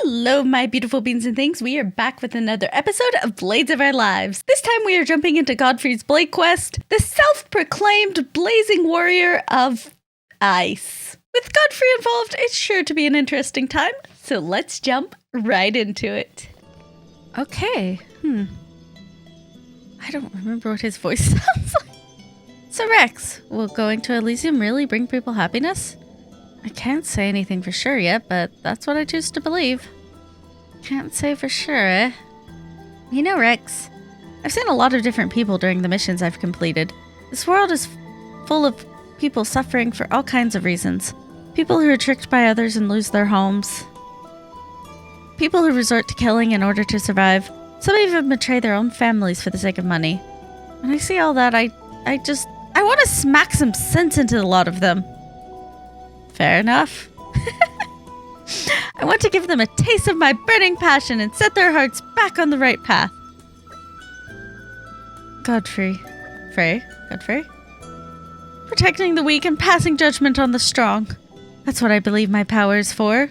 Hello, my beautiful beans and things. We are back with another episode of Blades of Our Lives. This time we are jumping into Godfrey's Blade Quest, the self-proclaimed blazing warrior of ice. With Godfrey involved, it's sure to be an interesting time, so let's jump right into it. Okay, I don't remember what his voice sounds like. So Rex, will going to Elysium really bring people happiness? I can't say anything for sure yet, but that's what I choose to believe. Can't say for sure, eh? You know, Rex, I've seen a lot of different people during the missions I've completed. This world is full of people suffering for all kinds of reasons. People who are tricked by others and lose their homes. People who resort to killing in order to survive. Some even betray their own families for the sake of money. When I see all that, I want to smack some sense into a lot of them. Fair enough. I want to give them a taste of my burning passion and set their hearts back on the right path. Godfrey. Godfrey? Protecting the weak and passing judgment on the strong. That's what I believe my power is for.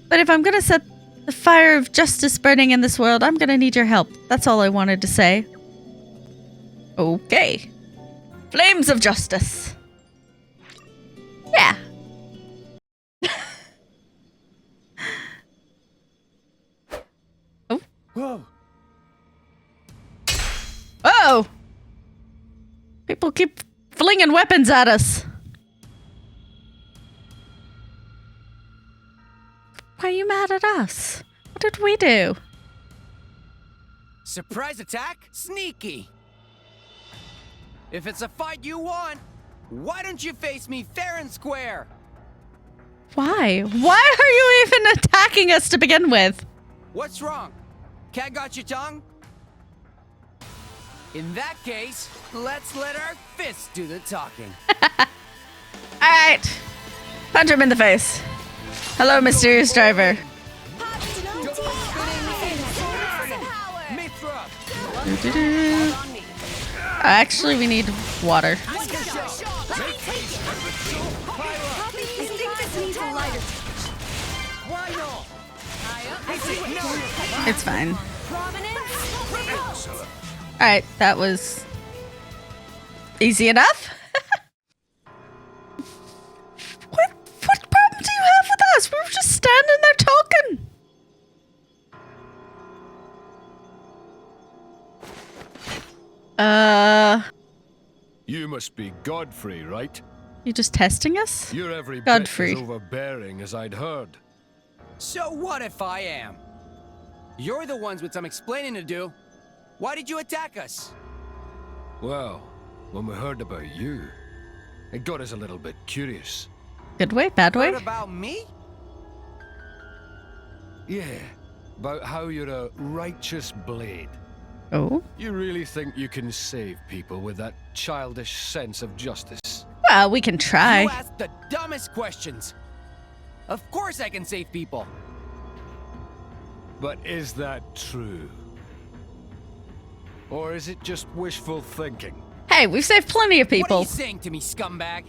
But if I'm going to set the fire of justice burning in this world, I'm going to need your help. That's all I wanted to say. Okay. Flames of justice. Yeah. Whoa. Oh! People keep flinging weapons at us. Why are you mad at us? What did we do? Surprise attack? Sneaky. If it's a fight you want, why don't you face me fair and square? Why? Why are you even attacking us to begin with? What's wrong? Cat got your tongue? In that case, let's let our fists do the talking. Alright. Punch him in the face. Hello, mysterious driver. Actually, we need water. It's fine. Alright, that was easy enough. What problem do you have with us? We were just standing there talking. You must be Godfrey, right? You just testing us? You're every bit Godfrey. as overbearing as I'd heard. So what if I am? You're the ones with some explaining to do. Why did you attack us? Well, when we heard about you, it got us a little bit curious. Good way, bad way? Heard about me? Yeah, about how you're a righteous blade. Oh? You really think you can save people with that childish sense of justice? Well, we can try. You ask the dumbest questions. Of course I can save people. But is that true? Or is it just wishful thinking? Hey, we've saved plenty of What are people. you saying to me, scumbag?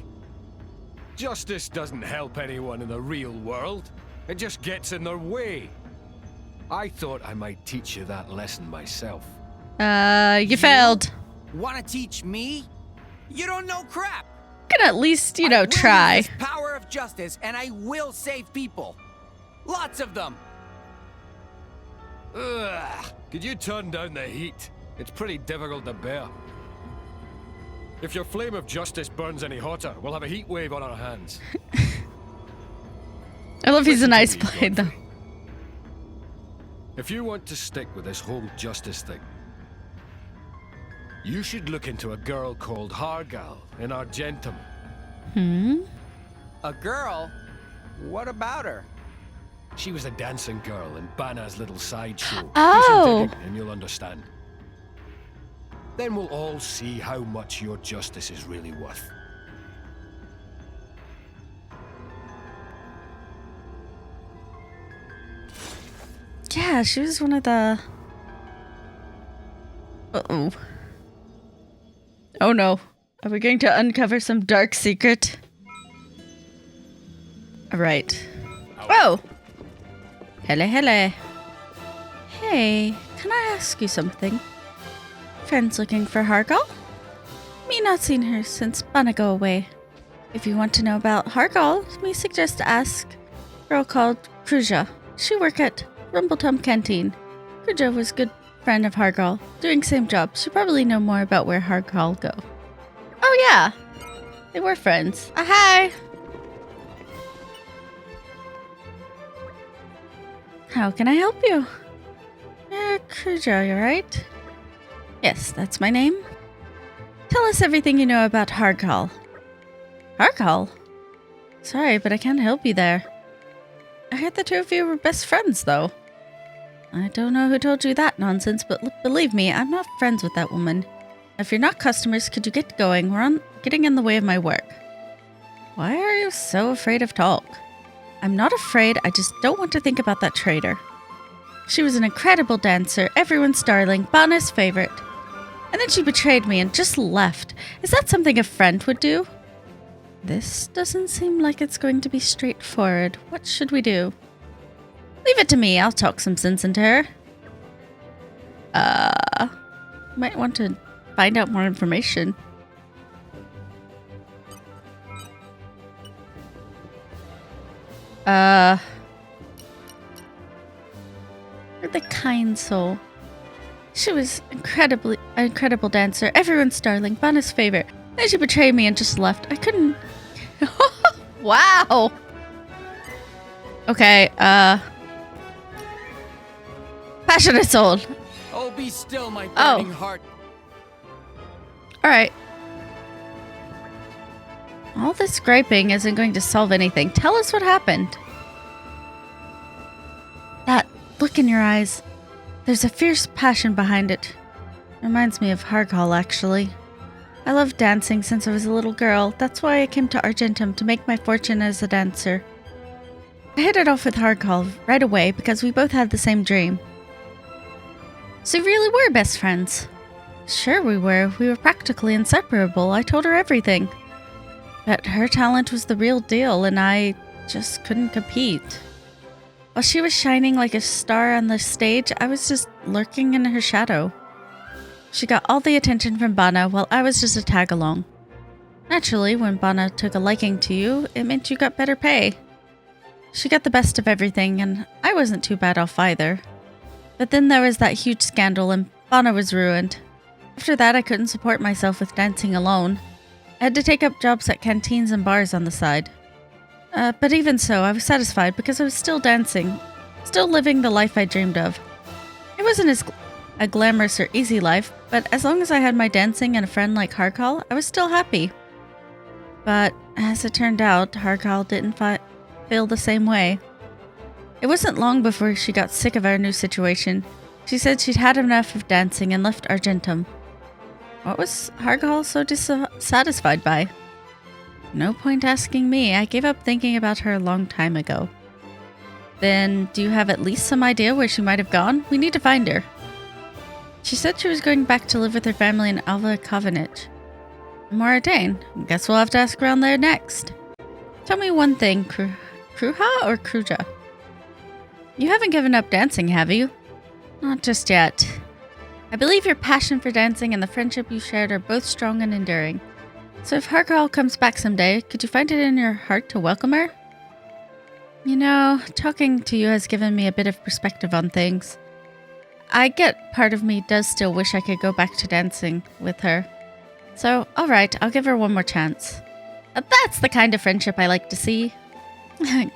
Justice doesn't help anyone in the real world. It just gets in their way. I thought I might teach you that lesson myself. You failed. Wanna teach me? You don't know crap. You can at least, I will try. use this power of justice, and I will save people. Lots of them. Ugh. Could you turn down the heat? It's pretty difficult to bear. If your flame of justice burns any hotter, we'll have a heat wave on our hands. I love he's a Listen to nice me, blade, though. Godfrey. If you want to stick with this whole justice thing, you should look into a girl called Harghal in Argentum. A girl? What about her? She was a dancing girl in Banna's little sideshow. Oh. Do some digging and you'll understand. Then we'll all see how much your justice is really worth. Yeah, she was one of the... Uh-oh. Oh no. Are we going to uncover some dark secret? Alright. Oh! Hele. Hey, can I ask you something? Friends looking for Harghal? Me not seen her since Bana go away. If you want to know about Harghal, me suggest ask girl called Kruja. She work at Rumbletum Canteen. Kruja was good friend of Harghal, doing same job. She probably know more about where Harghal go. Oh yeah, they were friends. Hi. How can I help you? Kruja, you right? Yes, that's my name. Tell us everything you know about Harghal. Harghal? Sorry, but I can't help you there. I heard the two of you were best friends, though. I don't know who told you that nonsense, but believe me, I'm not friends with that woman. If you're not customers, could you get going? We're getting in the way of my work. Why are you so afraid of talk? I'm not afraid, I just don't want to think about that traitor. She was an incredible dancer, everyone's darling, Bana's favorite. And then she betrayed me and just left. Is that something a friend would do? This doesn't seem like it's going to be straightforward. What should we do? Leave it to me, I'll talk some sense into her. Might want to find out more information. You're the kind soul. She was an incredible dancer, everyone's darling, Bana's favorite. Then she betrayed me and just left. I couldn't... Wow! Okay, passionate soul. Oh, be still, my burning heart. Alright. All this griping isn't going to solve anything. Tell us what happened. That look in your eyes. There's a fierce passion behind it. Reminds me of Harghal, actually. I loved dancing since I was a little girl. That's why I came to Argentum to make my fortune as a dancer. I hit it off with Harghal right away because we both had the same dream. So we really were best friends. Sure we were. We were practically inseparable. I told her everything. But her talent was the real deal and I just couldn't compete. While she was shining like a star on the stage, I was just lurking in her shadow. She got all the attention from Bana while I was just a tag-along. Naturally, when Bana took a liking to you, it meant you got better pay. She got the best of everything and I wasn't too bad off either. But then there was that huge scandal and Bana was ruined. After that, I couldn't support myself with dancing alone. I had to take up jobs at canteens and bars on the side. But even so, I was satisfied because I was still dancing, still living the life I dreamed of. It wasn't as a glamorous or easy life, but as long as I had my dancing and a friend like Harghal, I was still happy. But as it turned out, Harghal didn't feel the same way. It wasn't long before she got sick of our new situation. She said she'd had enough of dancing and left Argentum. What was Harghal so dissatisfied by? No point asking me. I gave up thinking about her a long time ago. Then, do you have at least some idea where she might have gone? We need to find her. She said she was going back to live with her family in Alva Covenant. Moradane. Guess we'll have to ask around there next. Tell me one thing, Kruja or Kruja? You haven't given up dancing, have you? Not just yet. I believe your passion for dancing and the friendship you shared are both strong and enduring. So if Harghal comes back someday, could you find it in your heart to welcome her? You know, talking to you has given me a bit of perspective on things. I get part of me does still wish I could go back to dancing with her. So, alright, I'll give her one more chance. That's the kind of friendship I like to see.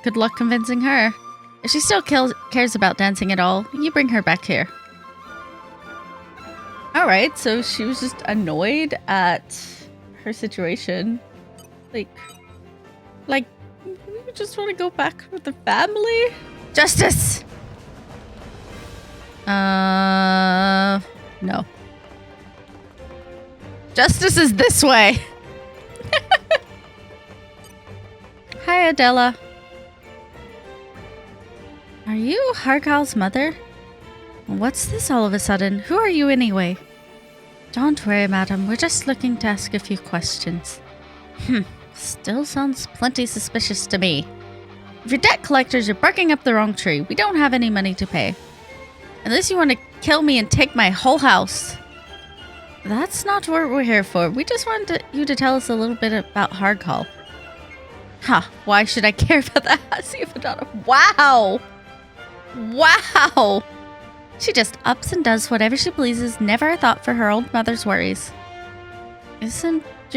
Good luck convincing her. If she still cares about dancing at all, you bring her back here. Alright, so she was just annoyed at her situation. Like, you just want to go back with the family? Justice! No. Justice is this way! Hi, Adela. Are you Harghal's mother? What's this all of a sudden? Who are you anyway? Don't worry, madam. We're just looking to ask a few questions. Still sounds plenty suspicious to me. If you're debt collectors, you're barking up the wrong tree. We don't have any money to pay. Unless you want to kill me and take my whole house. That's not what we're here for. We just wanted you to tell us a little bit about Harghal. Huh, why should I care about that? See if I don't. Wow! Wow! She just ups and does whatever she pleases, never a thought for her old mother's worries. Isn't it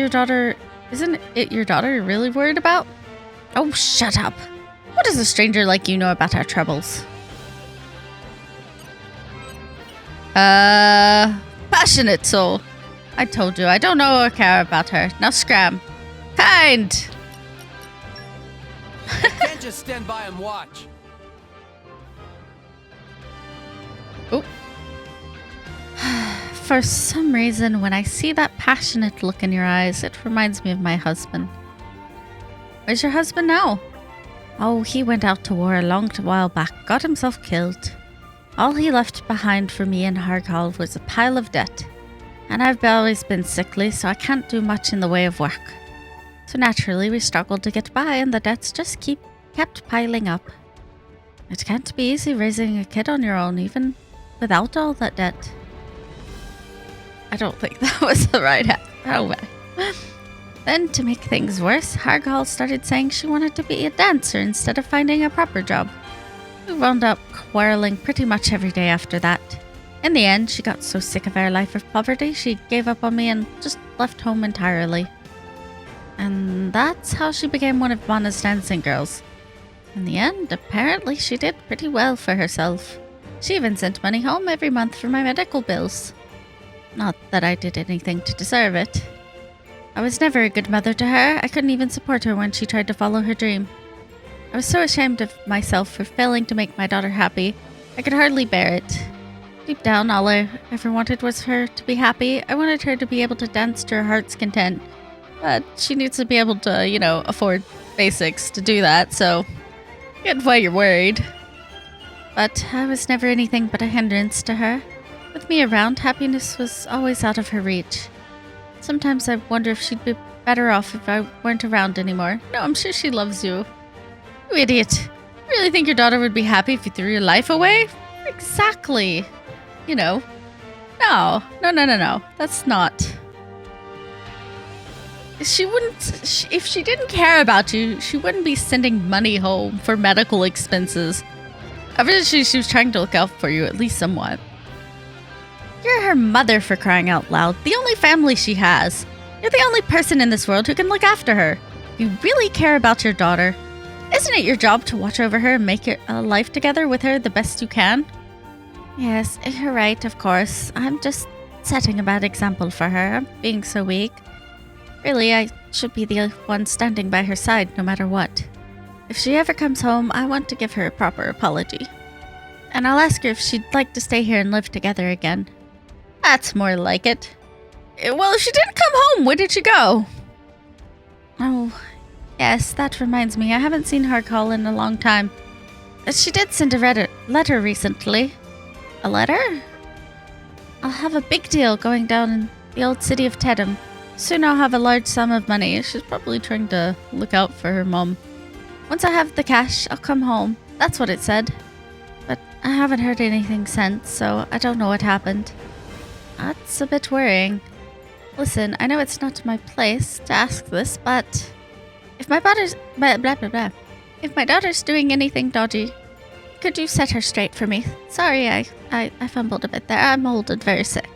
your daughter you're really worried about? Oh, shut up. What does a stranger like you know about our troubles? Passionate soul. I told you, I don't know or care about her. Now scram. Kind! You can't just stand by and watch. Oh. For some reason, when I see that passionate look in your eyes, it reminds me of my husband. Where's your husband now? Oh, he went out to war a long while back, got himself killed. All he left behind for me in Harghal was a pile of debt. And I've always been sickly, so I can't do much in the way of work. So naturally, we struggled to get by, and the debts just kept piling up. It can't be easy raising a kid on your own, even without all that debt. I don't think that was the right answer. Oh well. Then, to make things worse, Harghal started saying she wanted to be a dancer instead of finding a proper job. We wound up quarreling pretty much every day after that. In the end, she got so sick of our life of poverty, she gave up on me and just left home entirely. And that's how she became one of Bonna's dancing girls. In the end, apparently she did pretty well for herself. She even sent money home every month for my medical bills. Not that I did anything to deserve it. I was never a good mother to her. I couldn't even support her when she tried to follow her dream. I was so ashamed of myself for failing to make my daughter happy. I could hardly bear it. Deep down, all I ever wanted was her to be happy. I wanted her to be able to dance to her heart's content. But she needs to be able to, afford basics to do that, so I get why you're worried. But I was never anything but a hindrance to her. With me around, happiness was always out of her reach. Sometimes I wonder if she'd be better off if I weren't around anymore. No, I'm sure she loves you. You idiot. You really think your daughter would be happy if you threw your life away? Exactly. No. That's not. She wouldn't. If she didn't care about you, she wouldn't be sending money home for medical expenses. Obviously, she was trying to look out for you, at least somewhat. You're her mother, for crying out loud. The only family she has. You're the only person in this world who can look after her. If you really care about your daughter, isn't it your job to watch over her and make your life together with her the best you can? Yes, you're right, of course. I'm just setting a bad example for her. I'm being so weak. Really, I should be the one standing by her side no matter what. If she ever comes home, I want to give her a proper apology. And I'll ask her if she'd like to stay here and live together again. That's more like it. Well, if she didn't come home, where did she go? Oh, yes, that reminds me. I haven't seen Harghal in a long time. She did send a letter recently. A letter? I'll have a big deal going down in the old city of Tedham. Soon I'll have a large sum of money. She's probably trying to look out for her mom. Once I have the cash, I'll come home. That's what it said. But I haven't heard anything since, so I don't know what happened. That's a bit worrying. Listen, I know it's not my place to ask this, but if my daughter's if my daughter's doing anything dodgy, could you set her straight for me? Sorry, I fumbled a bit there. I'm old and very sick.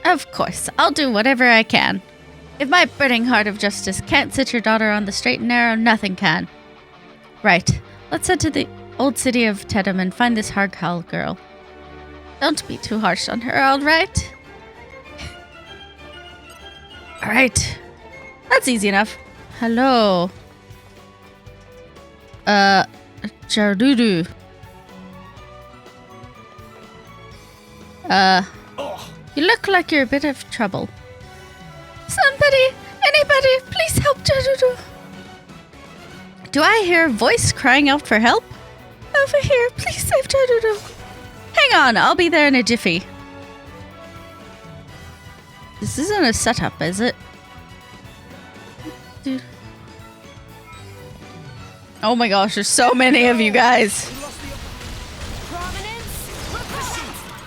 Of course, I'll do whatever I can. If my burning heart of justice can't set your daughter on the straight and narrow, nothing can. Right, let's head to the old city of Tedham and find this Harghal girl. Don't be too harsh on her, alright? Alright. That's easy enough. Hello. Jardudu. You look like you're a bit of trouble. Somebody, anybody, please help Jardudu. Do I hear a voice crying out for help? Over here, please save Jardudu. Hang on, I'll be there in a jiffy. This isn't a setup, is it? Dude. Oh my gosh, there's so many of you guys.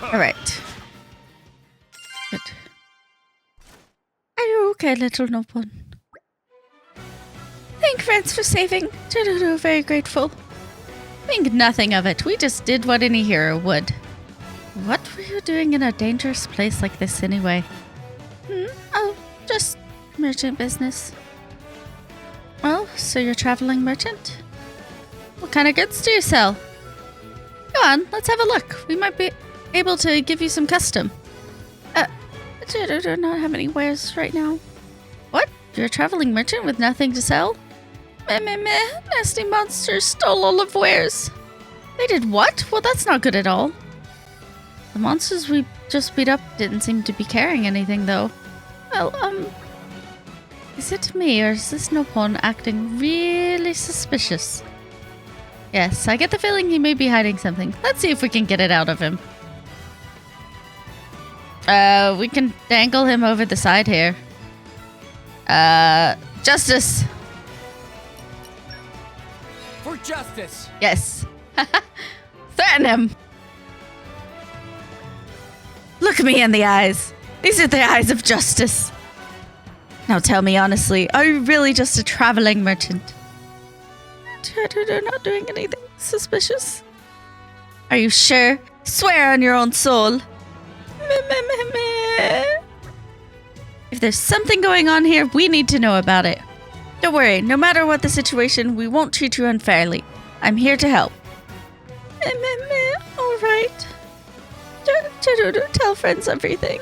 Alright. Good. Are you okay, little Nopon? Thank friends for saving. Very grateful. Think nothing of it. We just did what any hero would. What were you doing in a dangerous place like this anyway? Oh, just merchant business. Oh, so you're a traveling merchant? What kind of goods do you sell? Go on, let's have a look. We might be able to give you some custom. I do not have any wares right now. What? You're a traveling merchant with nothing to sell? Meh. Nasty monsters stole all of wares. They did what? Well, that's not good at all. The monsters we just beat up didn't seem to be carrying anything, though. Well, is it me, or is this Nopon acting really suspicious? Yes, I get the feeling he may be hiding something. Let's see if we can get it out of him. We can dangle him over the side here. Justice! For justice! Yes. Threaten him! Look me in the eyes. These are the eyes of justice. Now tell me honestly, are you really just a traveling merchant? Not doing anything suspicious. Are you sure? Swear on your own soul. If there's something going on here, we need to know about it. Don't worry, no matter what the situation, we won't treat you unfairly. I'm here to help. Alright. Tell friends everything.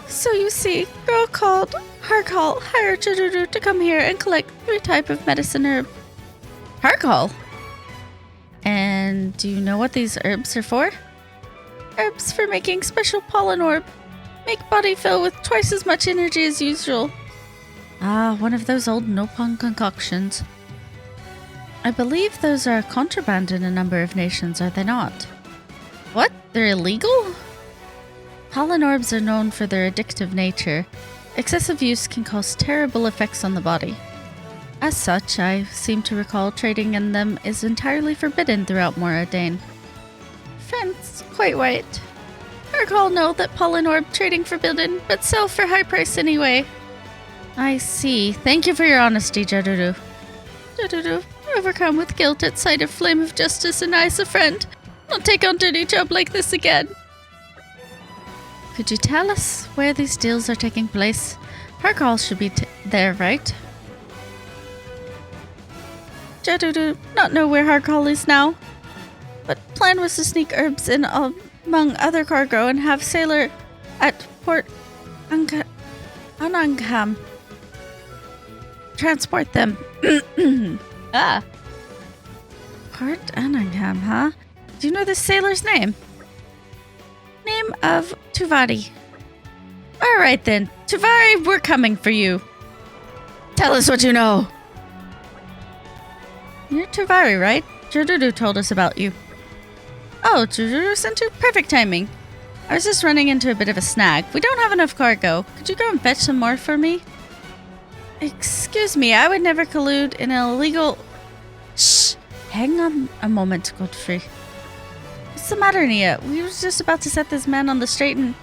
So you see, girl called Harghal hired to come here and collect 3 types of medicine herb. Harghal? And do you know what these herbs are for? Herbs for making special pollen orb. Make body fill with twice as much energy as usual. Ah, one of those old Nopon concoctions. I believe those are contraband in a number of nations, are they not? What? They're illegal? Pollen orbs are known for their addictive nature. Excessive use can cause terrible effects on the body. As such, I seem to recall trading in them is entirely forbidden throughout Moradane. Friends, quite right. Harghal know that pollen orb trading forbidden, but sell for high price anyway. I see. Thank you for your honesty, Jaruru. Overcome with guilt at sight of flame of justice and eyes of friend. Don't take on dirty job like this again. Could you tell us where these deals are taking place? Harghal should be there, right? Jaruru not know where Harghal is now. But plan was to sneak herbs in among other cargo and have sailor at Port Anangham transport them. Port Anangham, huh? Do you know the sailor's name? Name of Tuvari. Alright then. Tuvari, we're coming for you. Tell us what you know. You're Tuvari, right? Jaruru told us about you. Oh, Jaruru sent you? Perfect timing. I was just running into a bit of a snag. We don't have enough cargo. Could you go and fetch some more for me? Excuse me, I would never collude in an illegal... Shh! Hang on a moment, Godfrey. What's the matter, Nia? We were just about to set this man on the straight and...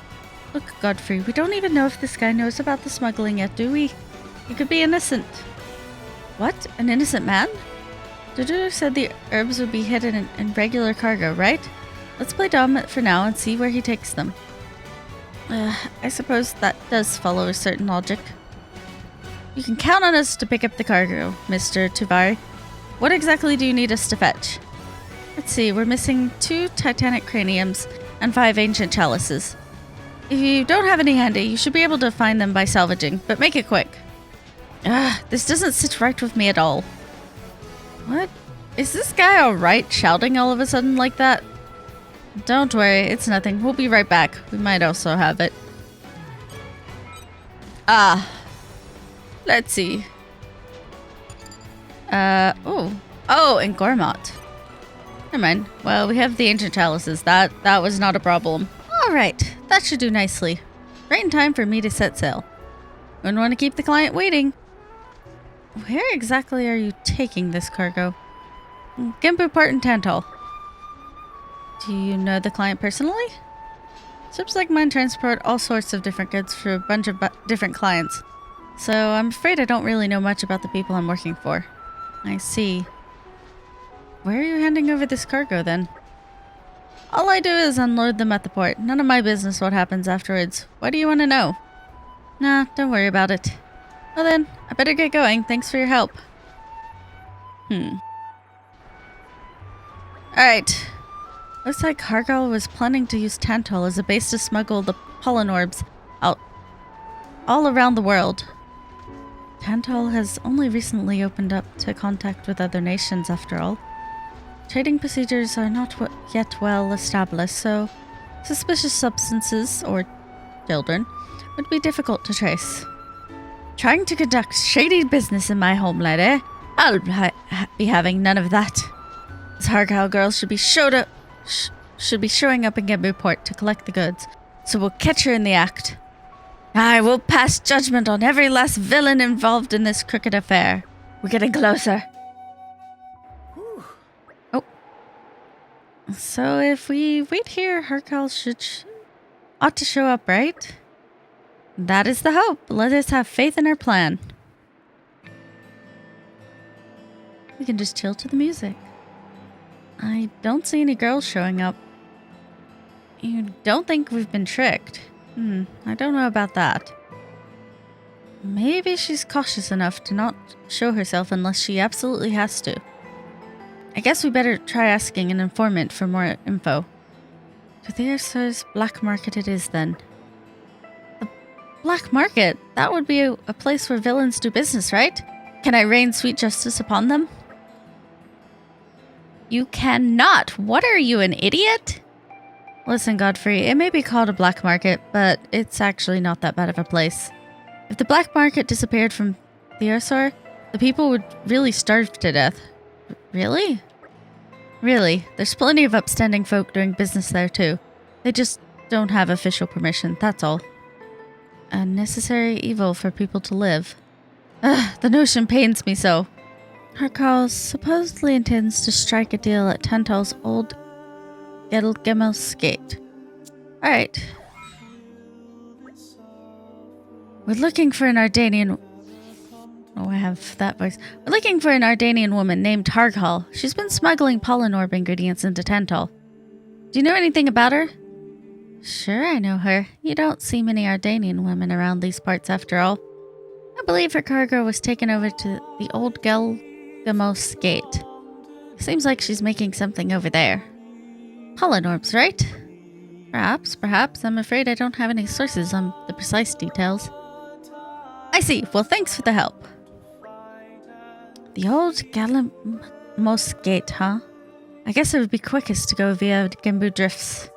Look, Godfrey, we don't even know if this guy knows about the smuggling yet, do we? He could be innocent. What? An innocent man? Jaruru said the herbs would be hidden in regular cargo, right? Let's play dumb for now and see where he takes them. I suppose that does follow a certain logic. You can count on us to pick up the cargo, Mr. Tuvari. What exactly do you need us to fetch? Let's see, we're missing 2 titanic craniums and 5 ancient chalices. If you don't have any handy, you should be able to find them by salvaging, but make it quick. This doesn't sit right with me at all. What? Is this guy alright shouting all of a sudden like that? Don't worry, it's nothing. We'll be right back. We might also have it. Let's see. Oh, and Gormot. Never mind. Well, we have the ancient chalices. That was not a problem. Alright, that should do nicely. Right in time for me to set sail. Wouldn't want to keep the client waiting. Where exactly are you taking this cargo? Gimbu Port and Tantal. Do you know the client personally? Ships like mine transport all sorts of different goods for a bunch of different clients. So I'm afraid I don't really know much about the people I'm working for. I see. Where are you handing over this cargo then? All I do is unload them at the port. None of my business what happens afterwards. Why do you want to know? Nah, don't worry about it. Well then, I better get going. Thanks for your help. Alright. Looks like Harghal was planning to use Tantal as a base to smuggle the pollen orbs out all around the world. Tantal has only recently opened up to contact with other nations after all. Trading procedures are not yet well established, so suspicious substances, or children, would be difficult to trace. Trying to conduct shady business in my homeland, eh? I'll be having none of that. This Harghal girl should be showing up in Gimbu Port to collect the goods, so we'll catch her in the act. I will pass judgment on every last villain involved in this crooked affair. We're getting closer. Oh. So if we wait here, Harghal ought to show up, right? That is the hope. Let us have faith in our plan. We can just chill to the music. I don't see any girls showing up. You don't think we've been tricked? I don't know about that. Maybe she's cautious enough to not show herself unless she absolutely has to. I guess we better try asking an informant for more info. To the Airsour's black market it is then. The black market? That would be a place where villains do business, right? Can I rain sweet justice upon them? You cannot! What are you, an idiot? Listen, Godfrey, it may be called a black market, but it's actually not that bad of a place. If the black market disappeared from the Arsor, the people would really starve to death. Really? Really, there's plenty of upstanding folk doing business there too. They just don't have official permission, that's all. A necessary evil for people to live. Ugh, the notion pains me so. Harghal supposedly intends to strike a deal at Tantal's old Gilgamel's Gate. Alright. We're looking for an Ardanian... Oh, I have that voice. We're looking for an Ardanian woman named Harghal. She's been smuggling pollen orb ingredients into Tantal. Do you know anything about her? Sure, I know her. You don't see many Ardanian women around these parts after all. I believe her cargo was taken over to the old Gilgamel's Gate. Seems like she's making something over there. Pollen orbs, right? Perhaps. I'm afraid I don't have any sources on the precise details. I see. Well, thanks for the help. The old Gilgamel's Gate, huh? I guess it would be quickest to go via Gimbu Drifts.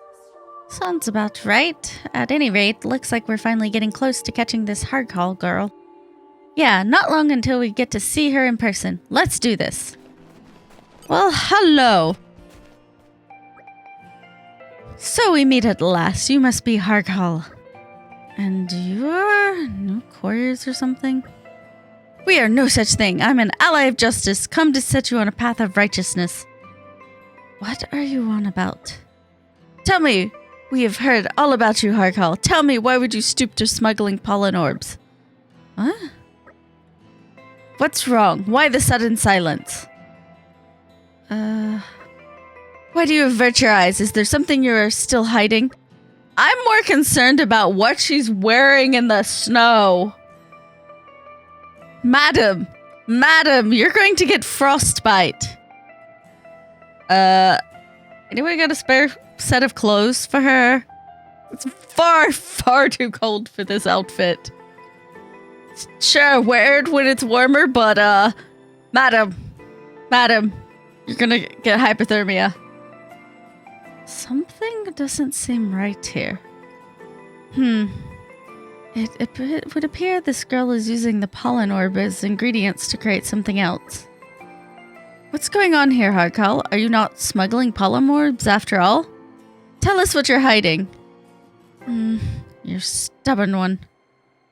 Sounds about right. At any rate, looks like we're finally getting close to catching this Harghal girl. Yeah, not long until we get to see her in person. Let's do this. Well, hello. So we meet at last. You must be Harghal. And you are new couriers or something? We are no such thing. I'm an ally of justice, come to set you on a path of righteousness. What are you on about? Tell me. We have heard all about you, Harghal. Tell me, why would you stoop to smuggling pollen orbs? Huh? What's wrong? Why the sudden silence? Why do you avert your eyes? Is there something you're still hiding? I'm more concerned about what she's wearing in the snow. Madam, you're going to get frostbite. Anyone got a spare set of clothes for her? It's far too cold for this outfit. Sure, wear it when it's warmer, but, Madam, you're gonna get hypothermia. Something doesn't seem right here. It would appear this girl is using the pollen orb as ingredients to create something else. What's going on here, Harghal? Are you not smuggling pollen orbs after all? Tell us what you're hiding. You're a stubborn one.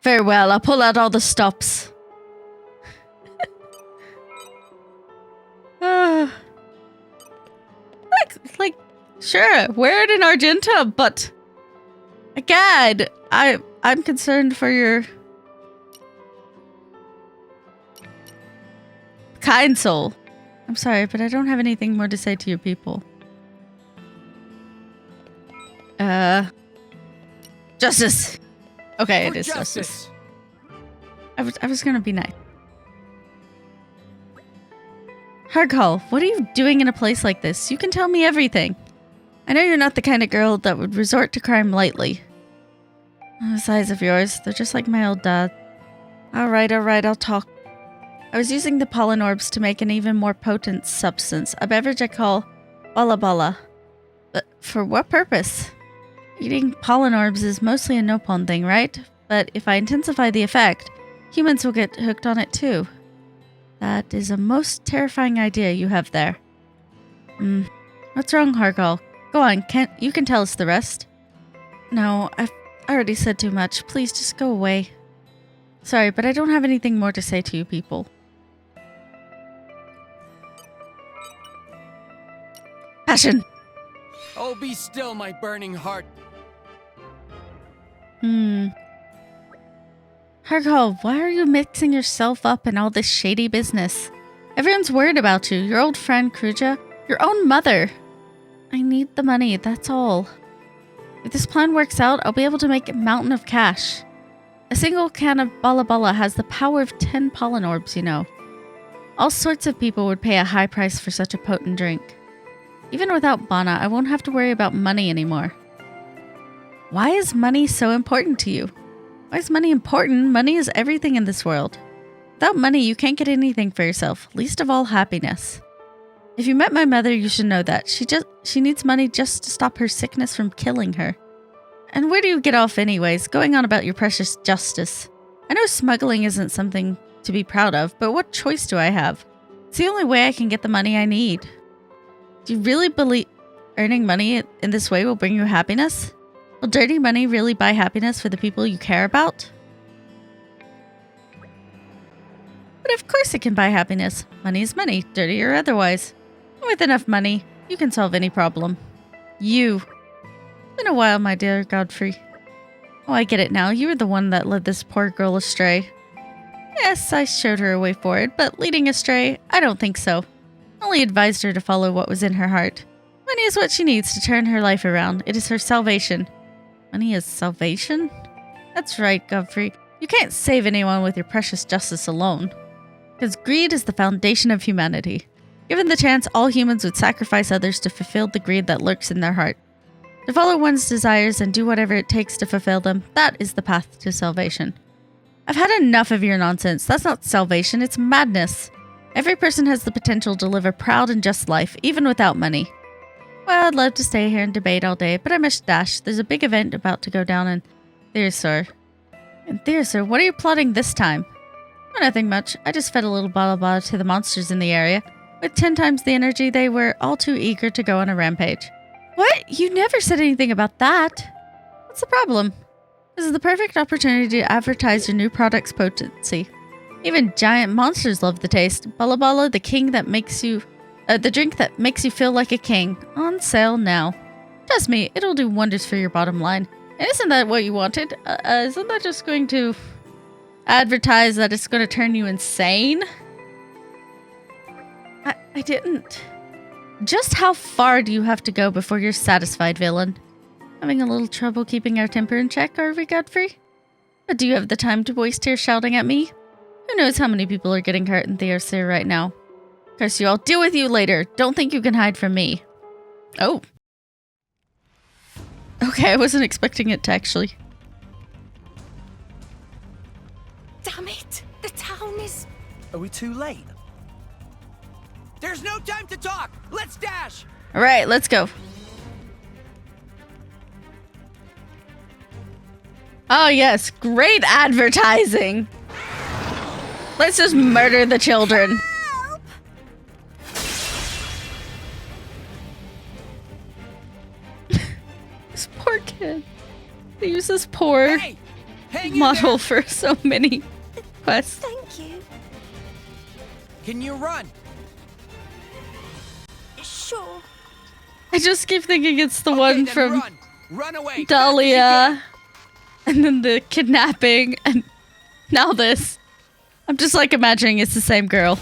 Very well, I'll pull out all the stops. Like, sure, wear it in Argenta, but again, I'm concerned for your kind soul. I'm sorry, but I don't have anything more to say to you people. Justice. Okay, it is justice. I was gonna be nice. Harghal, what are you doing in a place like this? You can tell me everything. I know you're not the kind of girl that would resort to crime lightly. Those eyes of yours, they're just like my old dad. Alright, I'll talk. I was using the pollen orbs to make an even more potent substance, a beverage I call Bolla Bolla. But for what purpose? Eating pollen orbs is mostly a no-pon thing, right? But if I intensify the effect, humans will get hooked on it too. That is a most terrifying idea you have there. What's wrong, Harghal? Go on, you can tell us the rest. No, I've already said too much. Please just go away. Sorry, but I don't have anything more to say to you people. Passion! Oh, be still, my burning heart. Harghal, why are you mixing yourself up in all this shady business? Everyone's worried about you, your old friend Kruja, your own mother. I need the money, that's all. If this plan works out, I'll be able to make a mountain of cash. A single can of Bolla Bolla has the power of 10 pollen orbs, you know. All sorts of people would pay a high price for such a potent drink. Even without Bana, I won't have to worry about money anymore. Why is money so important to you? Why is money important? Money is everything in this world. Without money, you can't get anything for yourself, least of all happiness. If you met my mother, you should know that. She needs money just to stop her sickness from killing her. And where do you get off anyways, going on about your precious justice? I know smuggling isn't something to be proud of, but what choice do I have? It's the only way I can get the money I need. Do you really believe earning money in this way will bring you happiness? Will dirty money really buy happiness for the people you care about? But of course it can buy happiness. Money is money, dirty or otherwise. And with enough money, you can solve any problem. You. It's been a while, my dear Godfrey. Oh, I get it now. You were the one that led this poor girl astray. Yes, I showed her a way forward, but leading astray, I don't think so. Only advised her to follow what was in her heart. Money is what she needs to turn her life around. It is her salvation. Money is salvation? That's right, Godfrey. You can't save anyone with your precious justice alone. Because greed is the foundation of humanity. Given the chance, all humans would sacrifice others to fulfill the greed that lurks in their heart. To follow one's desires and do whatever it takes to fulfill them, that is the path to salvation. I've had enough of your nonsense. That's not salvation, it's madness. Every person has the potential to live a proud and just life, even without money. Well, I'd love to stay here and debate all day, but I must dash. There's a big event about to go down in Theosur. In Theosur, what are you plotting this time? Oh, nothing much. I just fed a little Bolla Bolla to the monsters in the area. With 10 times the energy, they were all too eager to go on a rampage. What? You never said anything about that. What's the problem? This is the perfect opportunity to advertise your new product's potency. Even giant monsters love the taste. Bolla Bolla, the drink that makes you feel like a king. On sale now. Trust me, it'll do wonders for your bottom line. And isn't that what you wanted? Isn't that just going to advertise that it's going to turn you insane? I didn't. Just how far do you have to go before you're satisfied, villain? Having a little trouble keeping our temper in check, are we, Godfrey? But do you have the time to waste here shouting at me? Who knows how many people are getting hurt in Theosur right now? Curse you, I'll deal with you later. Don't think you can hide from me. Oh. Okay, I wasn't expecting it to actually. Damn it! The town is... Are we too late? There's no time to talk! Let's dash! Alright, let's go. Oh yes, great advertising! Let's just murder the children. Help! This poor kid. They use this poor Hey! Hang in model there! for so many quests. Thank you. Can you run? sure? I just keep thinking it's the Okay, one then from run. Run away. Dahlia, and then the kidnapping, and now this. I'm just like imagining it's the same girl.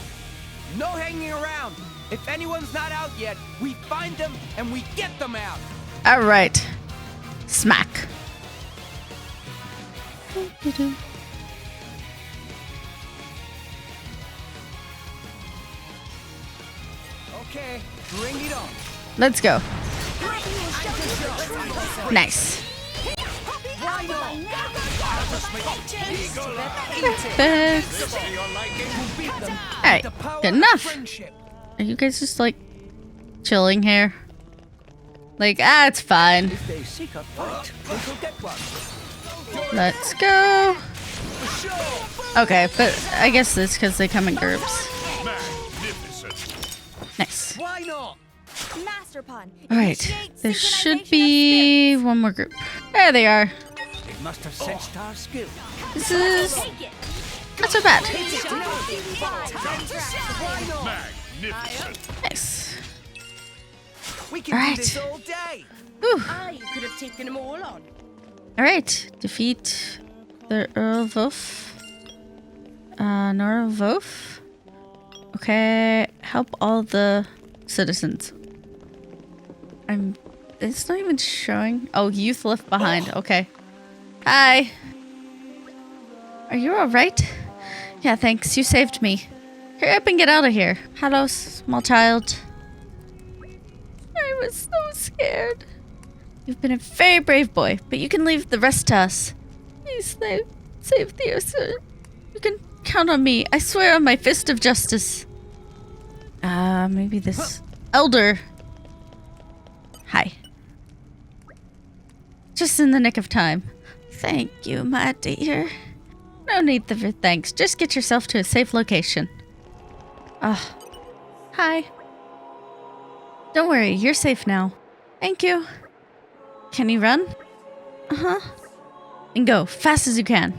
No hanging around. If anyone's not out yet, we find them and we get them out. All right, smack. Okay, bring it on. Let's go. Nice. Perfect. Alright, good enough. Are you guys just like chilling here? Like, it's fine. If they seek a fight, they will get one. Let's go. Okay, but I guess it's because they come in groups. Nice. Why not? Master Pawn. Alright, there should be one more group. There they are. They must have sensed our skill. This is not so bad. Nice. We can Alright. do this all day. Whew. I could have taken them all on. Alright, defeat the Earl Wolf. Nora Wolf. Okay, help all the citizens. It's not even showing. Oh, youth left behind. Okay. Hi. Are you alright? Yeah, thanks. You saved me. Hurry up and get out of here. Hello, small child. I was so scared. You've been a very brave boy, but you can leave the rest to us. Please save the sir. You can count on me. I swear on my fist of justice. Maybe this elder. Hi. Just in the nick of time. Thank you, my dear. No need for thanks. Just get yourself to a safe location. Hi. Don't worry, you're safe now. Thank you. Can you run? Uh-huh. And go, fast as you can.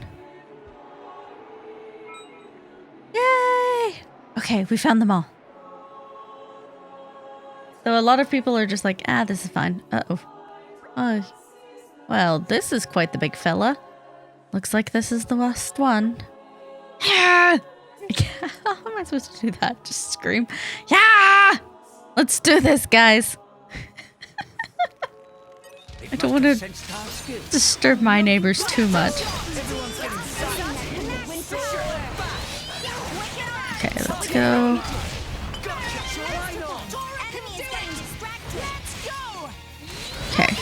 Yay! Okay, we found them all. So a lot of people are just like, this is fine. Uh-oh. Oh. Well, this is quite the big fella. Looks like this is the last one. Yeah! How am I supposed to do that? Just scream. Yeah! Let's do this, guys. I don't want to disturb my neighbors too much. Okay, let's go. Okay.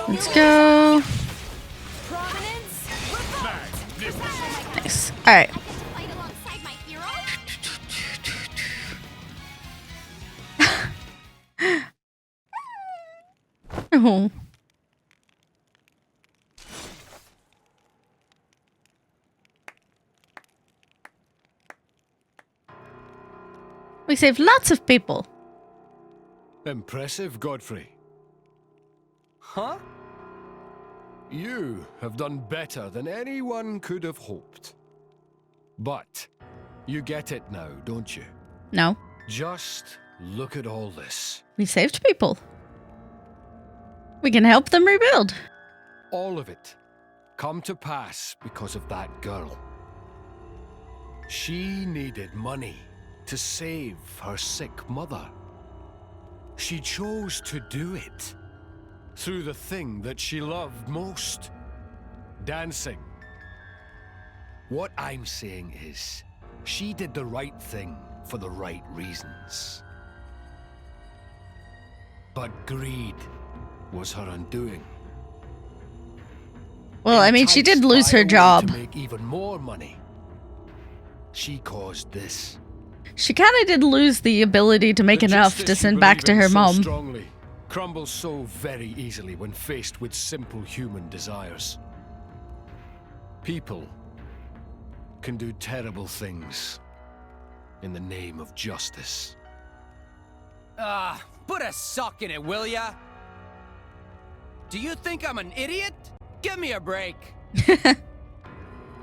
Let's go. Nice. All right. Oh. We saved lots of people. Impressive, Godfrey. Huh? You have done better than anyone could have hoped. But you get it now, don't you? No. Just look at all this. We saved people. We can help them rebuild. All of it come to pass because of that girl. She needed money to save her sick mother. She chose to do it through the thing that she loved most, dancing. What I'm saying is, she did the right thing for the right reasons. But greed was her undoing. Well, I mean, she did Enticed lose by her a way job. to make even more money. She caused this. She kind of did lose the ability to make The enough justice to you send back believe to in her so mom. strongly crumbles so very easily when faced with simple human desires. People can do terrible things in the name of justice. Put a sock in it, will ya? Do you think I'm an idiot? Give me a break.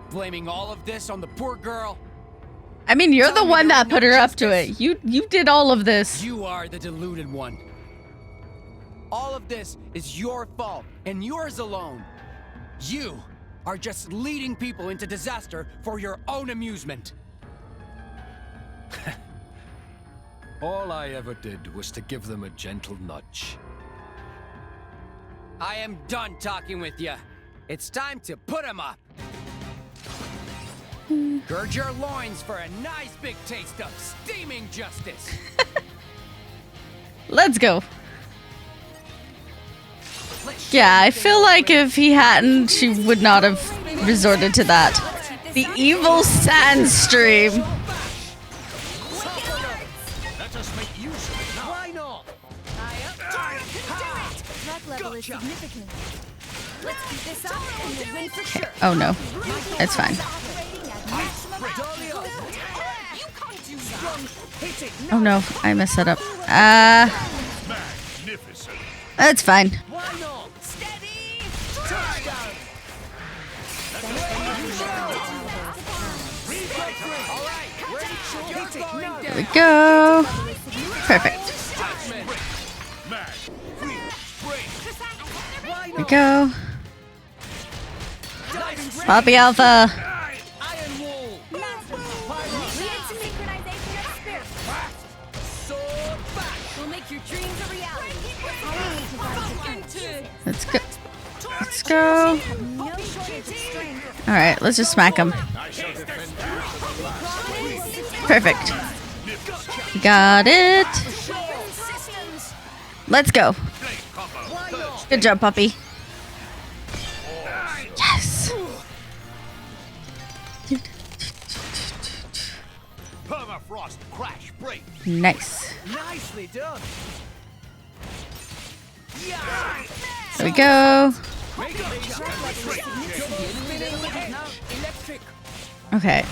Blaming all of this on the poor girl? I mean, you're Tell the me one there that ain't no put her up to justice. it. You did all of this. You are the deluded one. All of this is your fault, and yours alone. You are just leading people into disaster for your own amusement. All I ever did was to give them a gentle nudge. I am done talking with you. It's time to put him up. Gird your loins for a nice big taste of steaming justice. Let's go. Yeah, I feel like if he hadn't, she would not have resorted to that. The evil Sandstream. Let us make use of it now. Why not? Threat level is significant. Let's keep this up and we'll win for sure. Oh no, it's fine. You can't do that. Oh no, I messed it up. Magnificent. That's fine. Why not? Steady! There we go. Perfect. There we go. Poppy Alpha. Iron wool! We had some synchronization of spirit. Sword back! We'll make your dreams a reality. Let's go. Let's go. No shortage of strength. All right, let's just smack him. Perfect. Got it. Let's go. Good job, puppy. Yes. Permafrost crash break. Nice. Nicely done! There we go. Electric! Okay.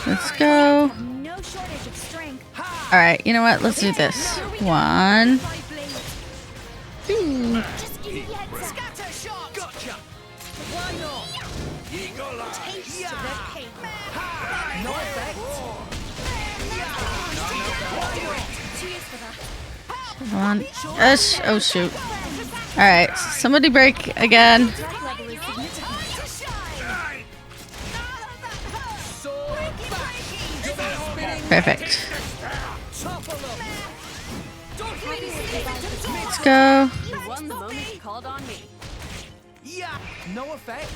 Let's go. No shortage of strength. All right. You know what? Let's do this. 1, 2. Just give me a heads up. Scatter shot! Gotcha! Why not? Eagle eye! Taste of the pain. No effect! Cheers for that. Come on. Oh shoot. All right. Somebody break again. Threat level is significant. Sword back! Perfect. Topple them! Let's go. You won the moment you called on me. Yeah! No effect!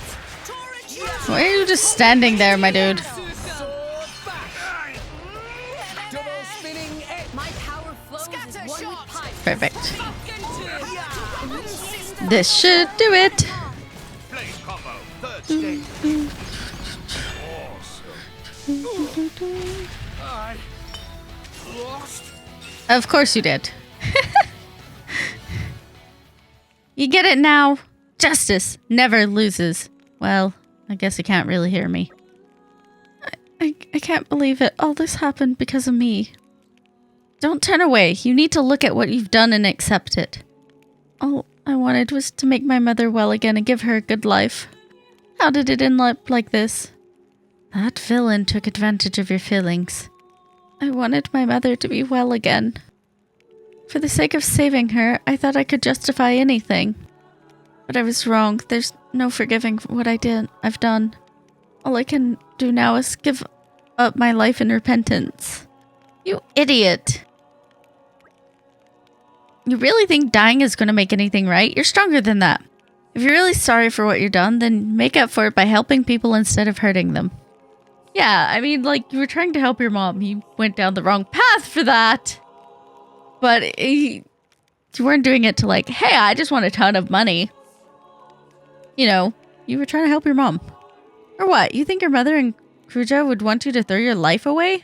Why are you just standing there, my dude? Sword back! Double spinning edge! My power flows as one with pipe. Perfect. This should do it. Flame combo. Third stage. Awesome. I lost. Of course you did. You get it now. Justice never loses. Well, I guess you can't really hear me. I can't believe it. All this happened because of me. Don't turn away. You need to look at what you've done and accept it. All I wanted was to make my mother well again and give her a good life. How did it end up like this? That villain took advantage of your feelings. I wanted my mother to be well again. For the sake of saving her, I thought I could justify anything. But I was wrong. There's no forgiving what I've done. All I can do now is give up my life in repentance. You idiot. You really think dying is going to make anything right? You're stronger than that. If you're really sorry for what you've done, then make up for it by helping people instead of hurting them. Yeah, I mean, like, you were trying to help your mom. You went down the wrong path for that. But you weren't doing it to like, hey, I just want a ton of money. You know, you were trying to help your mom. Or what? You think your mother and Kruja would want you to throw your life away?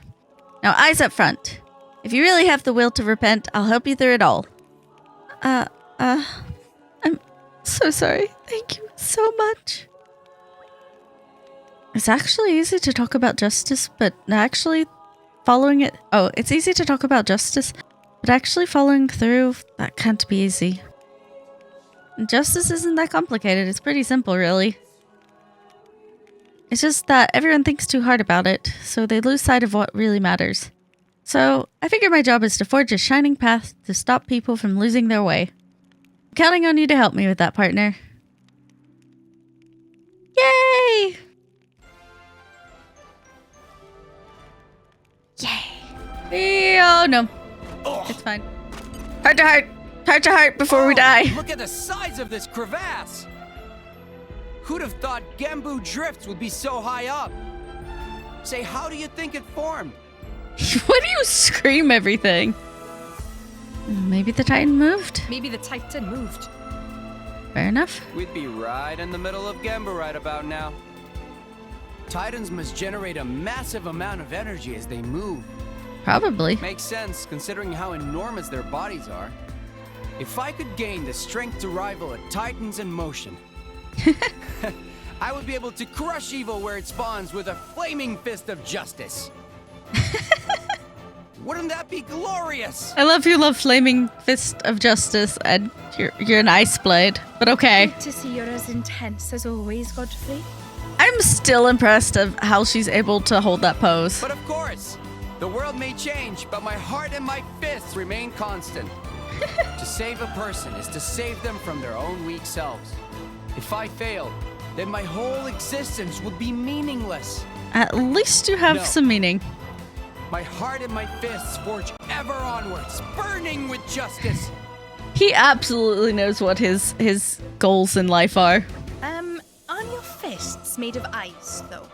Now, eyes up front. If you really have the will to repent, I'll help you through it all. I'm so sorry. Thank you so much. It's actually easy to talk about justice, but actually following it... Oh, it's easy to talk about justice, But actually following through, that can't be easy. Justice isn't that complicated. It's pretty simple, really. It's just that everyone thinks too hard about it, so they lose sight of what really matters. So, I figure my job is to forge a shining path to stop people from losing their way. I'm counting on you to help me with that, partner. Yay! Yay! Oh no. It's fine. Heart to heart! Heart to heart before we die! Look at the size of this crevasse! Who'd have thought Gembu Drifts would be so high up? Say, how do you think it formed? Why do you scream everything? Maybe the Titan moved? Maybe the Titan moved. Fair enough. We'd be right in the middle of Gembu right about now. Titans must generate a massive amount of energy as they move. Probably. Makes sense, considering how enormous their bodies are. If I could gain the strength to rival a Titan's in motion, I would be able to crush evil where it spawns with a flaming fist of justice. Wouldn't that be glorious? I love you love Flaming Fist of Justice and you're an ice blade, but okay. Good to see you're as intense as always, Godfrey. I'm still impressed of how she's able to hold that pose. But of course, the world may change, but my heart and my fists remain constant. To save a person is to save them from their own weak selves. If I failed, then my whole existence would be meaningless. At least you have No. some meaning. My heart and my fists forge ever onwards, burning with justice. He absolutely knows what his goals in life are. Aren't your fists made of ice, though?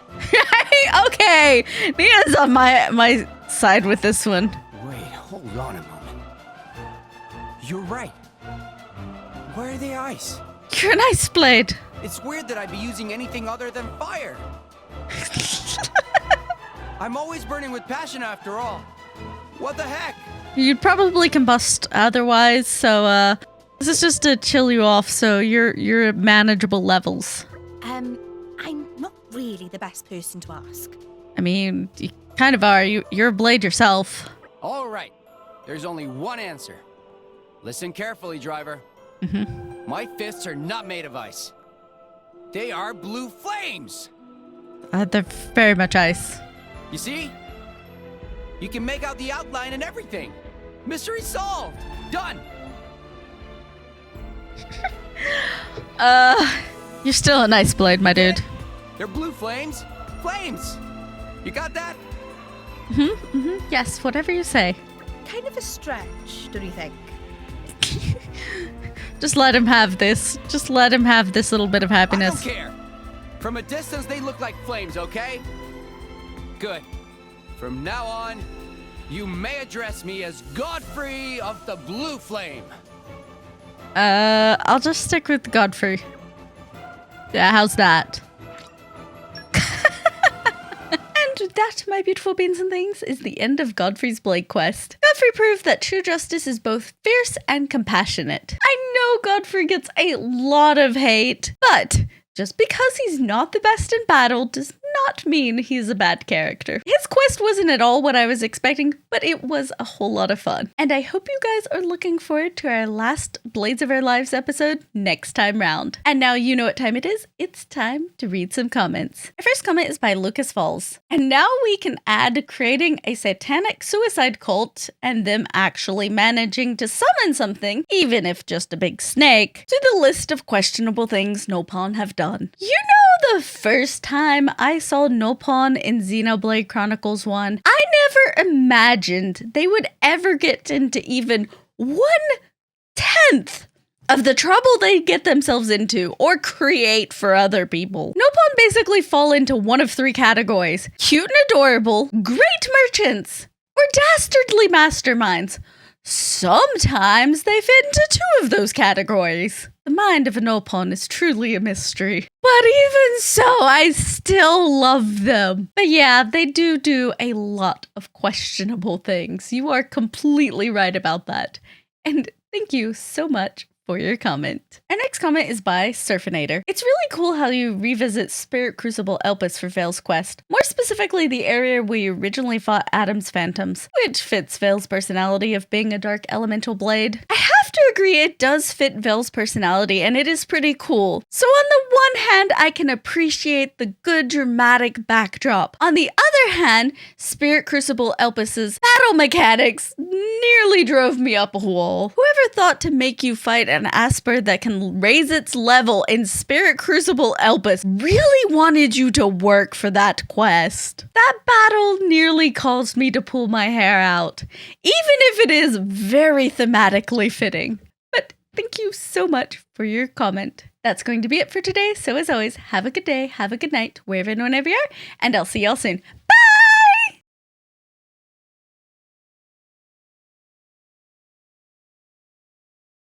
Okay, Nia's on my side with this one. Wait, hold on a moment. You're right. Where are the ice? You're an ice blade. It's weird that I'd be using anything other than fire. I'm always burning with passion after all. What the heck? You'd probably combust otherwise, so this is just to chill you off so you're at manageable levels. I'm not really the best person to ask. I mean, you kind of are. You're a blade yourself. All right. There's only one answer. Listen carefully, driver. My fists are not made of ice. They are blue flames. They're very much ice. You see? You can make out the outline and everything. Mystery solved. Done. You're still a nice blade, my dude. They're blue flames. Flames. You got that? Yes, whatever you say. Kind of a stretch, don't you think? Just let him have this. Just let him have this little bit of I happiness. don't care. From a distance, they look like flames, okay? Good. From now on, you may address me as Godfrey of the Blue Flame. I'll just stick with Godfrey. Yeah, how's that? And that, my beautiful beans and things, is the end of Godfrey's Blade quest. Godfrey proved that true justice is both fierce and compassionate. I know Godfrey gets a lot of hate, but just because he's not the best in battle does not mean he's a bad character. His quest wasn't at all what I was expecting, but it was a whole lot of fun. And I hope you guys are looking forward to our last Blades of Our Lives episode next time round. And now you know what time it is. It's time to read some comments. Our first comment is by Lucas Falls. And now we can add creating a satanic suicide cult and them actually managing to summon something, even if just a big snake, to the list of questionable things Nopon have done. You know, the first time I saw Nopon in Xenoblade Chronicles 1, I never imagined they would ever get into even 1/10 of the trouble they get themselves into or create for other people. Nopon basically fall into one of three categories: cute and adorable, great merchants, or dastardly masterminds. Sometimes they fit into two of those categories. The mind of an Nopon is truly a mystery. But even so, I still love them. But yeah, they do a lot of questionable things. You are completely right about that. And thank you so much for your comment. Our next comment is by Surfinator. It's really cool how you revisit Spirit Crucible Elpis for Vale's quest. More specifically, the area where you originally fought Adam's Phantoms, which fits Vale's personality of being a dark elemental blade. I have to agree it does fit Vale's personality and it is pretty cool. So on the one hand, I can appreciate the good dramatic backdrop. On the other hand, Spirit Crucible Elpis's battle mechanics nearly drove me up a wall. Whoever thought to make you fight an Asper that can raise its level in Spirit Crucible Elpis really wanted you to work for that quest. That battle nearly caused me to pull my hair out, even if it is very thematically fitting. But thank you so much for your comment. That's going to be it for today. So as always, have a good day, have a good night, wherever and whenever you are, and I'll see y'all soon.